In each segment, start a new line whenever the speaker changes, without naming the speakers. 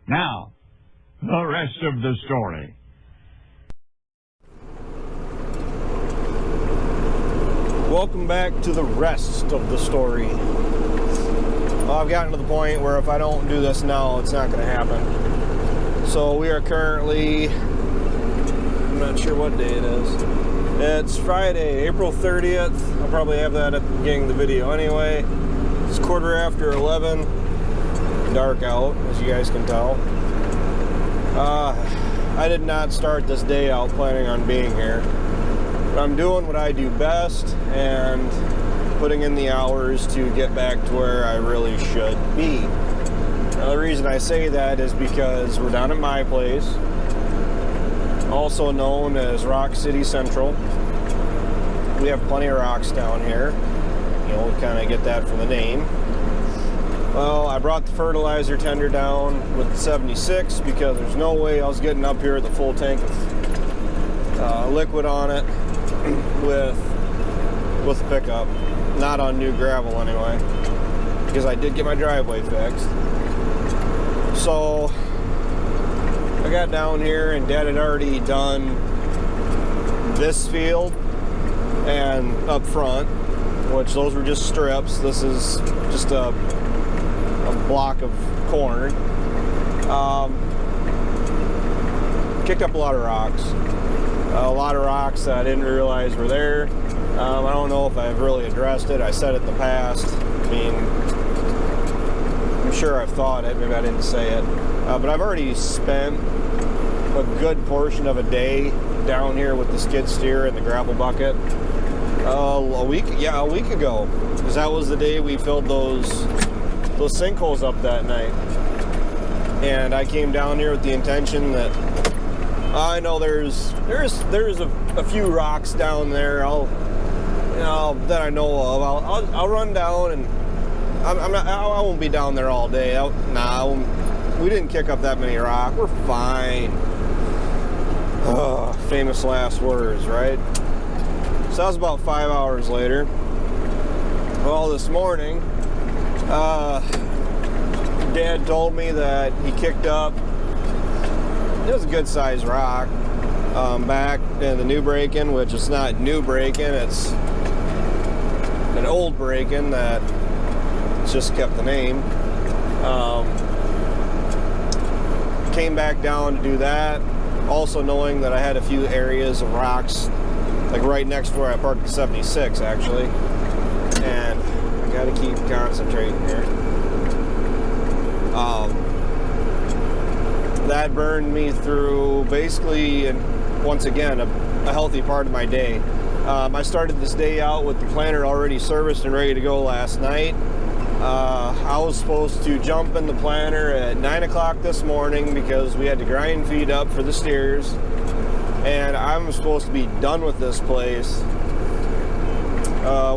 Now, the rest of the story.
Welcome back to the rest of the story. Well, I've gotten to the point where if I don't do this now, it's not going to happen. So we are currently, I'm not sure what day it is. It's Friday, April 30th. I'll probably have that at the beginning of the video anyway. It's 11:15. Dark out, as you guys can tell. I did not start this day out planning on being here. But I'm doing what I do best and putting in the hours to get back to where I really should be. Now, the reason I say that is because we're down at my place, also known as Rock City Central. We have plenty of rocks down here. You know, we kind of get that from the name. Well, I brought the fertilizer tender down with the 76 because there's no way I was getting up here with a full tank of liquid on it with the pickup. Not on new gravel anyway, because I did get my driveway fixed. So I got down here and Dad had already done this field and up front, which those were just strips. This is just a block of corn. Kicked up a lot of rocks. A lot of rocks that I didn't realize were there. I don't know if I've really addressed it. I said it in the past. I mean, I'm sure I've thought it. Maybe I didn't say it. But I've already spent a good portion of a day down here with the skid steer and the gravel bucket. A week ago. Because that was the day we filled those sinkholes up that night. And I came down here with the intention that I know there's a few rocks down there that I know of. I'll run down, and I won't be down there all day. We didn't kick up that many rocks. We're fine. Famous last words, right? So that was about 5 hours later. Well, this morning, Dad told me that he kicked up, it was a good sized rock, back in the new break-in, which is not new break-in, it's an old break-in that just kept the name. Came back down to do that, also knowing that I had a few areas of rocks, like right next to where I parked the 76 actually, and I gotta keep concentrating here. That burned me through basically, once again, a healthy part of my day. I started this day out with the planter already serviced and ready to go last night. I was supposed to jump in the planter at 9 o'clock this morning because we had to grind feed up for the steers, and I'm supposed to be done with this place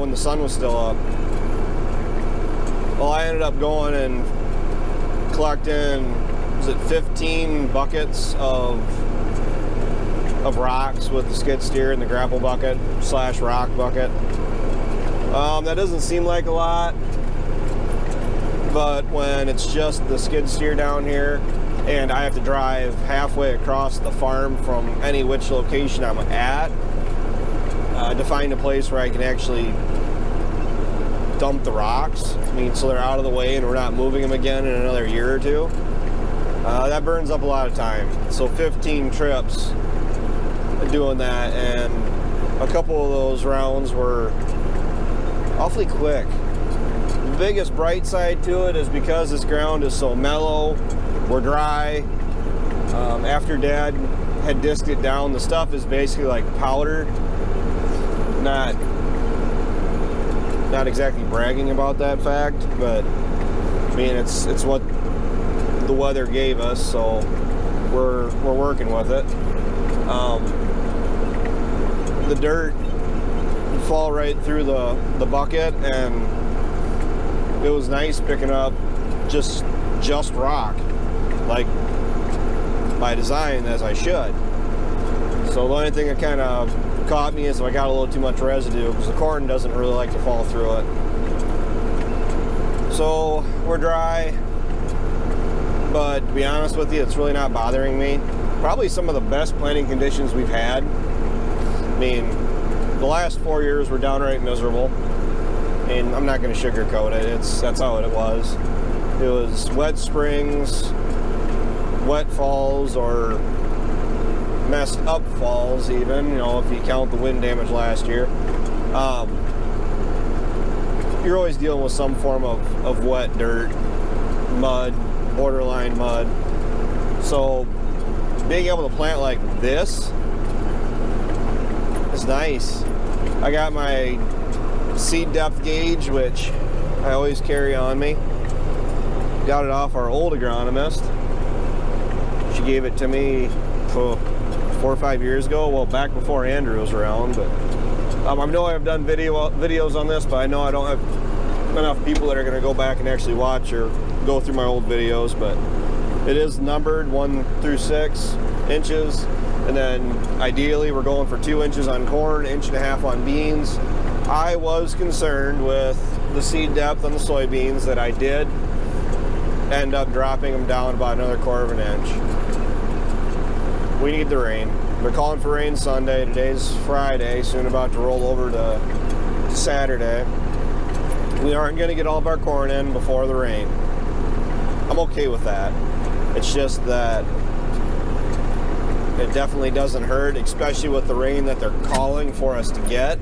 when the sun was still up. Well, I ended up going and collecting, was it 15 buckets of rocks with the skid steer and the gravel bucket / rock bucket. That doesn't seem like a lot, but when it's just the skid steer down here and I have to drive halfway across the farm from any which location I'm at to find a place where I can actually dump the rocks, I mean, so they're out of the way and we're not moving them again in another year or two, that burns up a lot of time. So 15 trips doing that, and a couple of those rounds were awfully quick. The biggest bright side to it is because this ground is so mellow, we're dry. After Dad had disked it down, the stuff is basically like powdered. Not exactly bragging about that fact, but I mean it's what the weather gave us, so we're working with it. The dirt would fall right through the bucket, and it was nice picking up just rock, like by design, as I should. So the only thing that kind of caught me is if I got a little too much residue, because the corn doesn't really like to fall through it. So we're dry, but to be honest with you, it's really not bothering me. Probably some of the best planting conditions we've had. I mean, the last 4 years were downright miserable, and I'm not going to sugarcoat it. That's how it was. It was wet springs, wet falls, or messed up falls even, you know, if you count the wind damage last year. You're always dealing with some form of wet dirt, mud, borderline mud. So being able to plant like this is nice. I got my seed depth gauge, which I always carry on me. Got it off our old agronomist. She gave it to me 4 or 5 years ago, well, back before Andrew was around. But I know I've done videos on this, but I know I don't have enough people that are going to go back and actually watch or go through my old videos. But it is numbered 1 through 6 inches, and then ideally we're going for 2 inches on corn, 1.5 inches on beans. I was concerned with the seed depth on the soybeans that I did end up dropping them down about another 1/4 inch. We need the rain. They're calling for rain Sunday. Today's Friday, soon about to roll over to Saturday. We aren't going to get all of our corn in before the rain. I'm okay with that. It's just that it definitely doesn't hurt, especially with the rain that they're calling for us to get.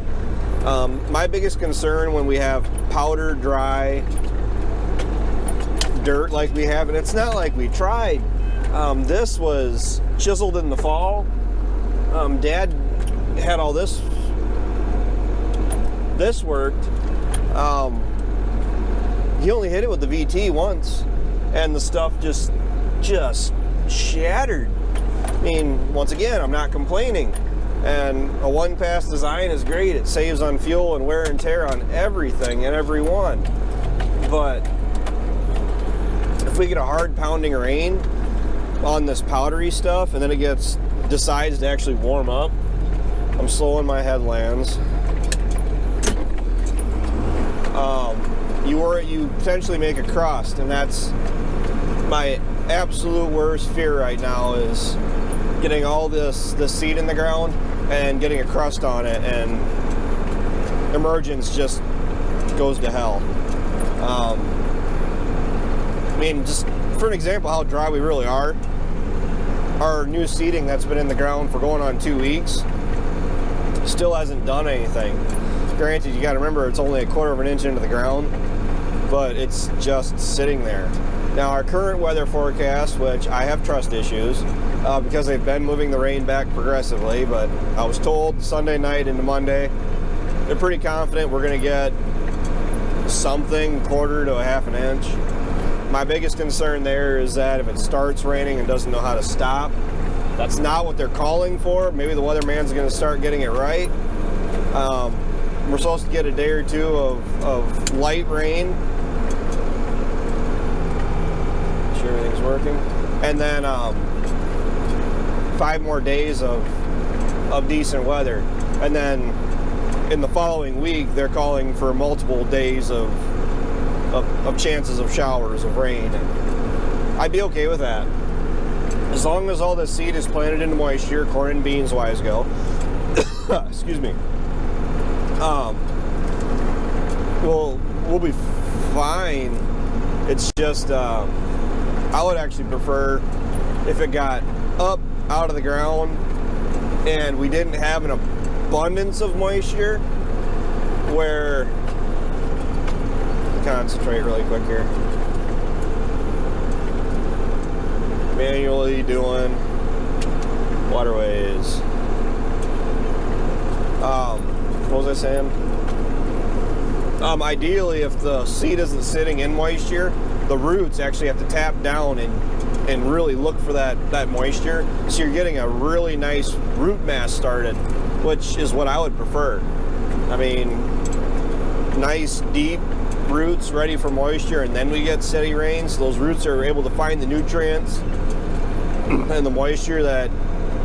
My biggest concern when we have powder dry dirt like we have, and it's not like we tried. This was chiseled in the fall. Dad had all this worked. He only hit it with the VT once, and the stuff just shattered. I mean, once again, I'm not complaining. And a one-pass design is great. It saves on fuel and wear and tear on everything and everyone. But if we get a hard pounding rain on this powdery stuff and then it decides to actually warm up, I'm slowing my headlands. You potentially make a crust, and that's my absolute worst fear right now, is getting all this seed in the ground and getting a crust on it, and emergence just goes to hell. I mean, just for an example how dry we really are, our new seeding that's been in the ground for going on 2 weeks still hasn't done anything. Granted, you got to remember it's only 1/4 inch into the ground, but it's just sitting there. Now, our current weather forecast, which I have trust issues because they've been moving the rain back progressively, but I was told Sunday night into Monday, they're pretty confident we're going to get something 1/4 to 1/2 inch. My biggest concern there is that if it starts raining and doesn't know how to stop, that's not what they're calling for. Maybe the weatherman's going to start getting it right. We're supposed to get a day or two of light rain. Make sure everything's working. And then 5 more days of decent weather. And then in the following week, they're calling for multiple days of chances of showers of rain. And I'd be okay with that. As long as all the seed is planted into moisture, corn and beans wise go. Excuse me. We'll be fine. It's just I would actually prefer if it got up out of the ground and we didn't have an abundance of moisture where, concentrate really quick here, manually doing waterways. What was I saying? Ideally, if the seed isn't sitting in moisture, the roots actually have to tap down and really look for that moisture. So you're getting a really nice root mass started, which is what I would prefer. I mean, nice deep roots ready for moisture, and then we get steady rains. Those roots are able to find the nutrients and the moisture that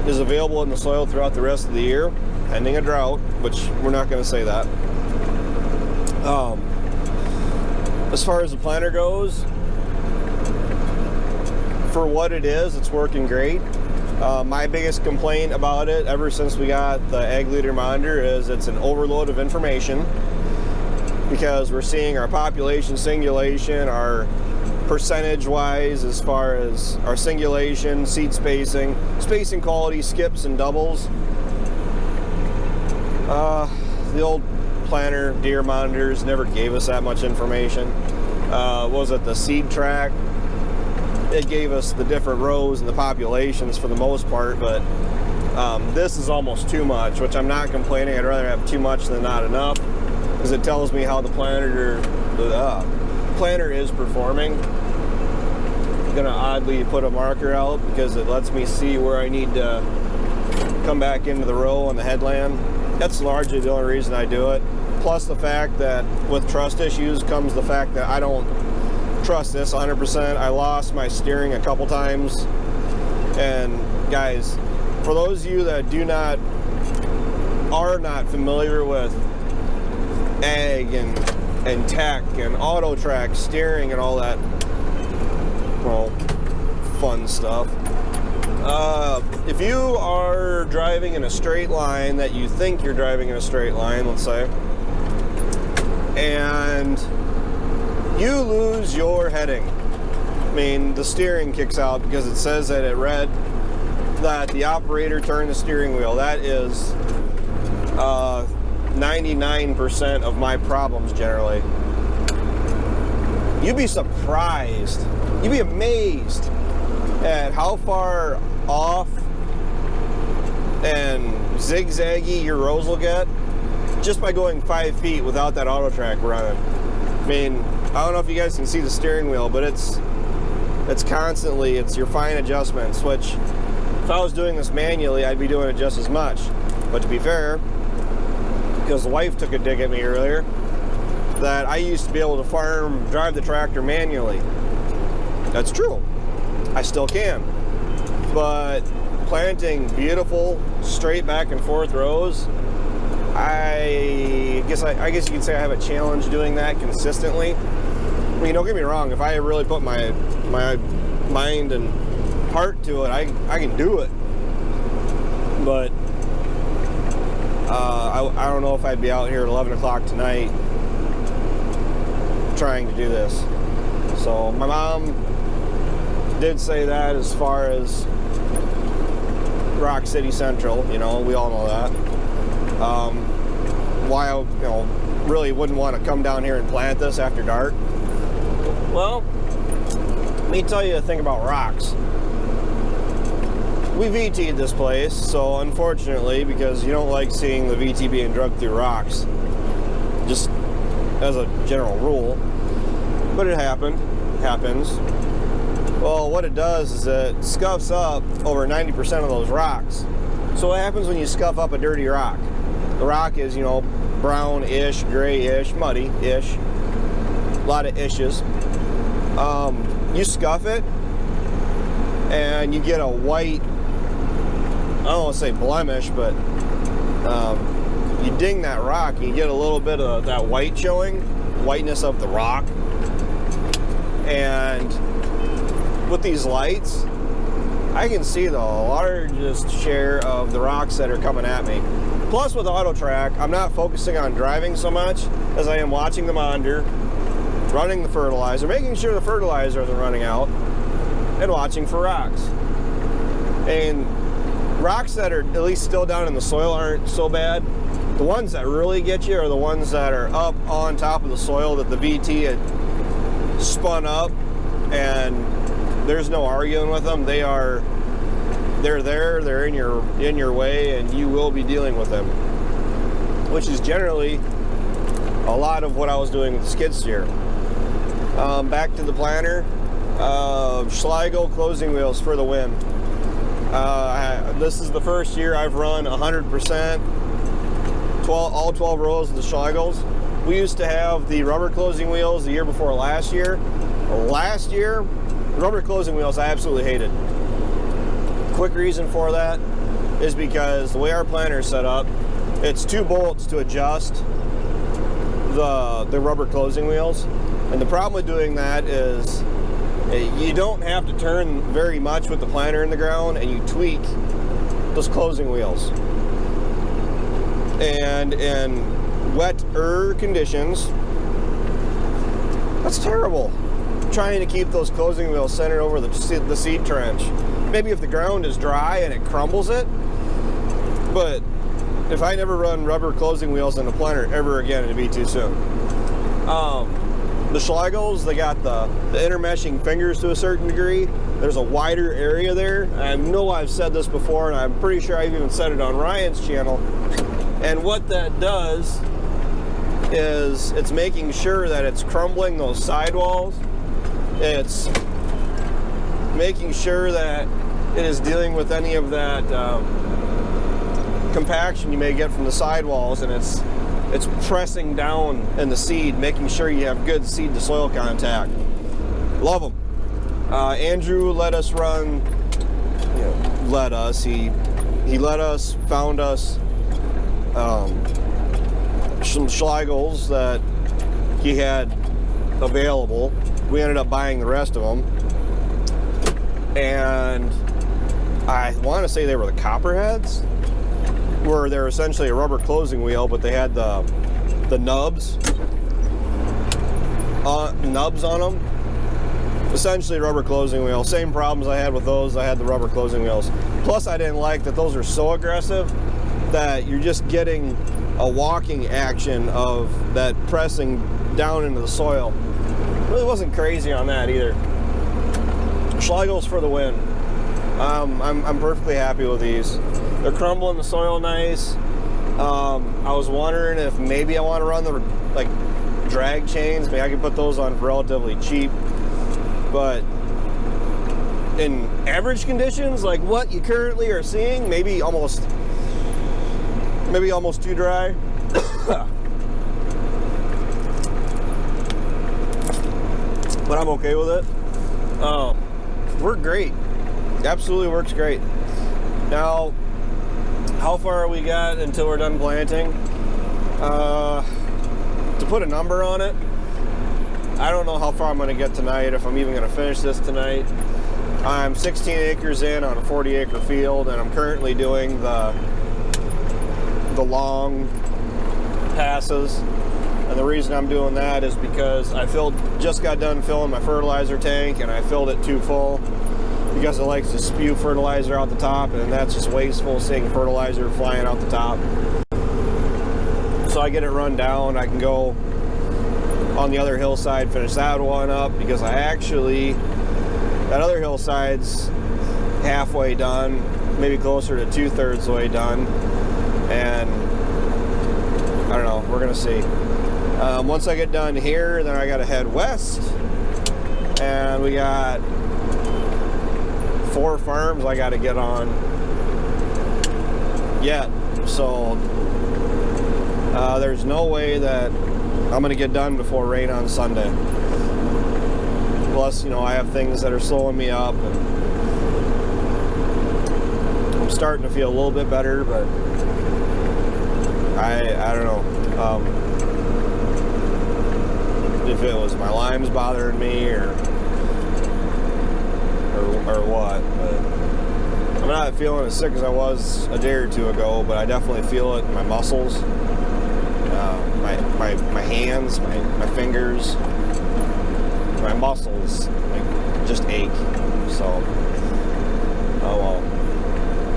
is available in the soil throughout the rest of the year, pending a drought, which we're not going to say that. As far as the planter goes, for what it is, it's working great. My biggest complaint about it ever since we got the ag leader monitor is it's an overload of information, because we're seeing our population singulation, our percentage wise as far as our singulation, seed spacing, spacing quality, skips and doubles. The old planter deer monitors never gave us that much information. Was it the seed track? It gave us the different rows and the populations for the most part, but this is almost too much, which I'm not complaining. I'd rather have too much than not enough, because it tells me how the planter is performing. I'm gonna oddly put a marker out because it lets me see where I need to come back into the row on the headland. That's largely the only reason I do it. Plus the fact that with trust issues comes the fact that I don't trust this 100%. I lost my steering a couple times. And guys, for those of you that are not familiar with ag and tech and auto track steering and all that, well, fun stuff. If you are driving in a straight line, that you think you're driving in a straight line, let's say, and you lose your heading, I mean, the steering kicks out because it says that it read that the operator turned the steering wheel. That is 99% of my problems generally. You'd be surprised, you'd be amazed at how far off and zigzaggy your rows will get just by going 5 feet without that auto track running. I mean, I don't know if you guys can see the steering wheel, but it's constantly, it's your fine adjustments, which if I was doing this manually, I'd be doing it just as much. But to be fair, because the wife took a dig at me earlier, that I used to be able to drive the tractor manually. That's true. I still can. But planting beautiful, straight back and forth rows, I guess you could say I have a challenge doing that consistently. I mean, don't get me wrong, if I really put my mind and heart to it, I can do it. But I don't know if I'd be out here at 11 o'clock tonight trying to do this. So my mom did say that as far as Rock City Central, you know, we all know that. Why I, really wouldn't want to come down here and plant this after dark. Well, let me tell you a thing about rocks. We VT'd this place, so unfortunately, because you don't like seeing the VT being drugged through rocks, just as a general rule, but it happens. Well, what it does is it scuffs up over 90% of those rocks. So what happens when you scuff up a dirty rock? The rock is, brown-ish, gray-ish, muddy-ish, a lot of ishes. You scuff it, and you get a white, I don't want to say blemish, but you ding that rock, and you get a little bit of that white showing, whiteness of the rock. And with these lights, I can see the largest share of the rocks that are coming at me. Plus with auto track, I'm not focusing on driving so much as I am watching the monitor, running the fertilizer, making sure the fertilizer isn't running out, and watching for rocks. And rocks that are at least still down in the soil aren't so bad. The ones that really get you are the ones that are up on top of the soil that the VT had spun up, and there's no arguing with them. They're there, they're in your way, and you will be dealing with them, which is generally a lot of what I was doing with the skid steer. Back to the planter, Schlegel closing wheels for the win. This is the first year I've run 100%, all 12 rows of the Schlegels. We used to have the rubber closing wheels the year before last year. Last year, rubber closing wheels I absolutely hated. Quick reason for that is because the way our planter is set up, it's 2 bolts to adjust the rubber closing wheels. And the problem with doing that is You don't have to turn very much with the planter in the ground, and you tweak those closing wheels. And in wetter conditions, that's terrible. Trying to keep those closing wheels centered over the seed trench. Maybe if the ground is dry and it crumbles it, but if I never run rubber closing wheels in a planter ever again, it'd be too soon. The Schleigels, they got the intermeshing fingers to a certain degree. There's a wider area there. I know I've said this before, and I'm pretty sure I've even said it on Ryan's channel. And what that does is it's making sure that it's crumbling those sidewalls. It's making sure that it is dealing with any of that compaction you may get from the sidewalls, and it's pressing down in the seed, making sure you have good seed to soil contact. Love them. Andrew let us run, he let us, found us some Schleigels that he had available. We ended up buying the rest of them, and I want to say they were the Copperheads, where they're essentially a rubber closing wheel, but they had the nubs on them. Essentially rubber closing wheel. Same problems I had with those. I had the rubber closing wheels. Plus, I didn't like that those are so aggressive that you're just getting a walking action of that pressing down into the soil. Really wasn't crazy on that either. Schleigels for the win. I'm perfectly happy with these. They're crumbling the soil nice. I was wondering if maybe I want to run the drag chains. Maybe I could put those on for relatively cheap. But in average conditions, like what you currently are seeing, maybe almost too dry. But I'm okay with it. Worked great. Absolutely works great. Now, how far we got until we're done planting? To put a number on it, I don't know how far I'm going to get tonight, if I'm even going to finish this tonight. I'm 16 acres in on a 40-acre field, and I'm currently doing the long passes. And the reason I'm doing that is because I just got done filling my fertilizer tank, and I filled it too full because it likes to spew fertilizer out the top, and that's just wasteful, seeing fertilizer flying out the top. So I get it run down. I can go on the other hillside, finish that one up, because that other hillside's halfway done, maybe closer to 2/3 the way done, and I don't know, we're gonna see. Once I get done here, then I gotta head west, and we got 4 farms I gotta get on yet, so there's no way that I'm gonna get done before rain on Sunday. Plus, I have things that are slowing me up, and I'm starting to feel a little bit better, but I don't know if it was my limes bothering me or what, but I'm not feeling as sick as I was a day or two ago, but I definitely feel it in my muscles, my hands, my fingers, my muscles just ache. So, oh well.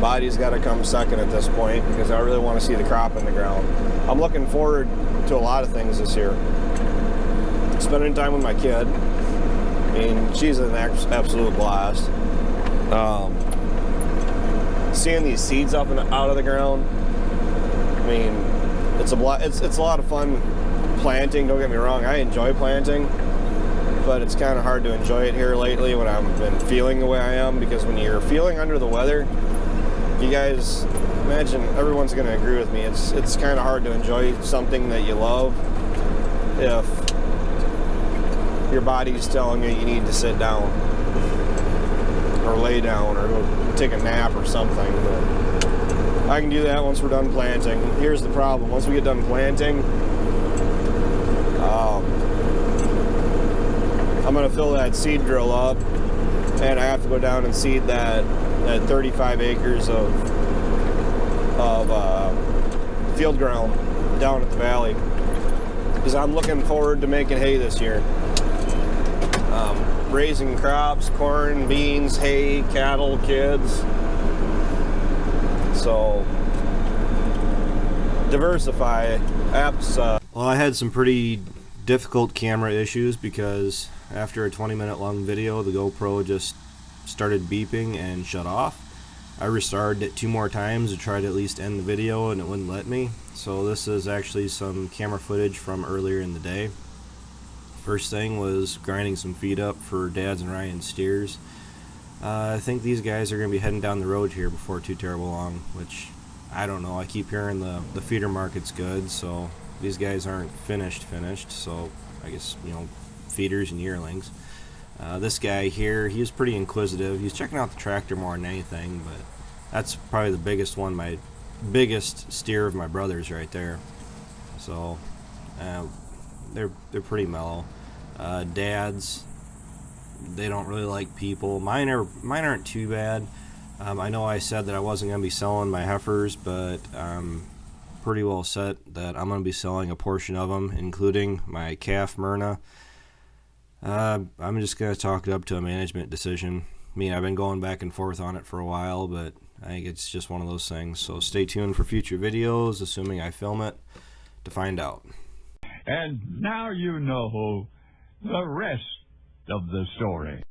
Body's got to come second at this point, because I really want to see the crop in the ground. I'm looking forward to a lot of things this year. Spending time with my kid. I mean, she's an absolute blast. Seeing these seeds up and out of the ground. I mean, it's a lot of fun planting. Don't get me wrong, I enjoy planting, but it's kind of hard to enjoy it here lately when I've been feeling the way I am, because when you're feeling under the weather, you guys imagine, everyone's going to agree with me, it's kind of hard to enjoy something that you love if your body's telling you need to sit down or lay down or go take a nap or something. But I can do that once we're done planting. Here's the problem: once we get done planting, I'm I'm going to fill that seed drill up, and I have to go down and seed that 35 acres of field ground down at the valley, because I'm looking forward to making hay this year. Raising crops, corn, beans, hay, cattle, kids. So diversify. Well, I had some pretty difficult camera issues because after a 20-minute long video, the GoPro just started beeping and shut off. I restarted it 2 more times to try to at least end the video, and it wouldn't let me. So this is actually some camera footage from earlier in the day. First thing was grinding some feed up for Dad's and Ryan's steers. I think these guys are going to be heading down the road here before too terrible long, which I don't know. I keep hearing the feeder market's good, so these guys aren't finished, so I guess, you know, feeders and yearlings. This guy here, he was pretty inquisitive. He's checking out the tractor more than anything, but that's probably the biggest one, my biggest steer of my brother's right there. So they're pretty mellow. Dad's, they don't really like people. Mine aren't too bad. I know I said that I wasn't going to be selling my heifers, but I'm pretty well set that I'm going to be selling a portion of them, including my calf Myrna. I'm just going to talk it up to a management decision. I mean, I've been going back and forth on it for a while, but I think it's just one of those things. So stay tuned for future videos, assuming I film it, to find out.
And now you know the rest of the story.